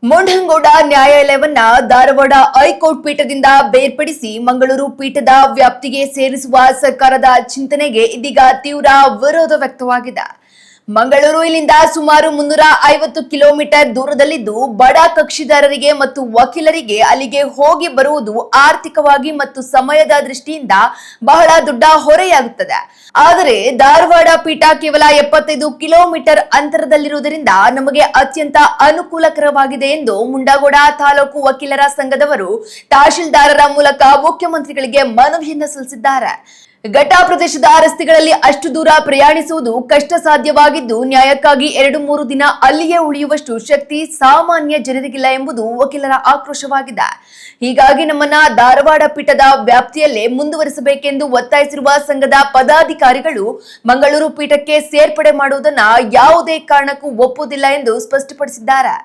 ಮುಂಡಂಗೋಡ ನ್ಯಾಯಾಲಯವನ್ನ Dharwad high court ಪೀಠದಿಂದ ಬೇರ್ಪಡಿಸಿ ಮಂಗಳೂರು ಪೀಠದ ವ್ಯಾಪ್ತಿಗೆ ಸೇರಿಸುವ ಸರ್ಕಾರದ ಚಿಂತನೆಗೆ ಇದೀಗ ತೀವ್ರ ವಿರೋಧ ವ್ಯಕ್ತವಾಗಿದೆ. ಮಂಗಳೂರು ಇಲ್ಲಿಂದ ಸುಮಾರು 350 ಕಿಲೋಮೀಟರ್ ದೂರದಲ್ಲಿದ್ದು ಬಡ ಕಕ್ಷಿದಾರರಿಗೆ ಮತ್ತು ವಕೀಲರಿಗೆ ಅಲ್ಲಿಗೆ ಹೋಗಿ ಬರುವುದು ಆರ್ಥಿಕವಾಗಿ ಮತ್ತು ಸಮಯದ ದೃಷ್ಟಿಯಿಂದ ಬಹಳ ದೊಡ್ಡ ಹೊರೆಯಾಗುತ್ತದೆ. ಆದರೆ ಧಾರವಾಡ ಪೀಠ ಕೇವಲ 75 ಕಿಲೋಮೀಟರ್ ಅಂತರದಲ್ಲಿರುವುದರಿಂದ ನಮಗೆ ಅತ್ಯಂತ ಅನುಕೂಲಕರವಾಗಿದೆ ಎಂದು ಮುಂಡಗೋಡ ತಾಲೂಕು ವಕೀಲರ ಸಂಘದವರು ತಹಶೀಲ್ದಾರರ ಮೂಲಕ ಮುಖ್ಯಮಂತ್ರಿಗಳಿಗೆ ಮನವಿಯನ್ನು ಸಲ್ಲಿಸಿದ್ದಾರೆ. ಘಟ್ಟ ಪ್ರದೇಶದ ರಸ್ತೆಗಳಲ್ಲಿ ಅಷ್ಟು ದೂರ ಪ್ರಯಾಣಿಸುವುದು ಕಷ್ಟ ಸಾಧ್ಯವಾಗಿದ್ದು ನ್ಯಾಯಕ್ಕಾಗಿ 2-3 ದಿನ ಅಲ್ಲಿಯೇ ಉಳಿಯುವಷ್ಟು ಶಕ್ತಿ ಸಾಮಾನ್ಯ ಜನರಿಗಿಲ್ಲ ಎಂಬುದು ವಕೀಲರ ಆಕ್ರೋಶವಾಗಿದೆ. ಹೀಗಾಗಿ ನಮ್ಮನ್ನ ಧಾರವಾಡ ಪೀಠದ ವ್ಯಾಪ್ತಿಯಲ್ಲೇ ಮುಂದುವರಿಸಬೇಕೆಂದು ಒತ್ತಾಯಿಸಿರುವ ಸಂಘದ ಪದಾಧಿಕಾರಿಗಳು ಮಂಗಳೂರು ಪೀಠಕ್ಕೆ ಸೇರ್ಪಡೆ ಮಾಡುವುದನ್ನು ಯಾವುದೇ ಕಾರಣಕ್ಕೂ ಒಪ್ಪುವುದಿಲ್ಲ ಎಂದು ಸ್ಪಷ್ಟಪಡಿಸಿದ್ದಾರೆ.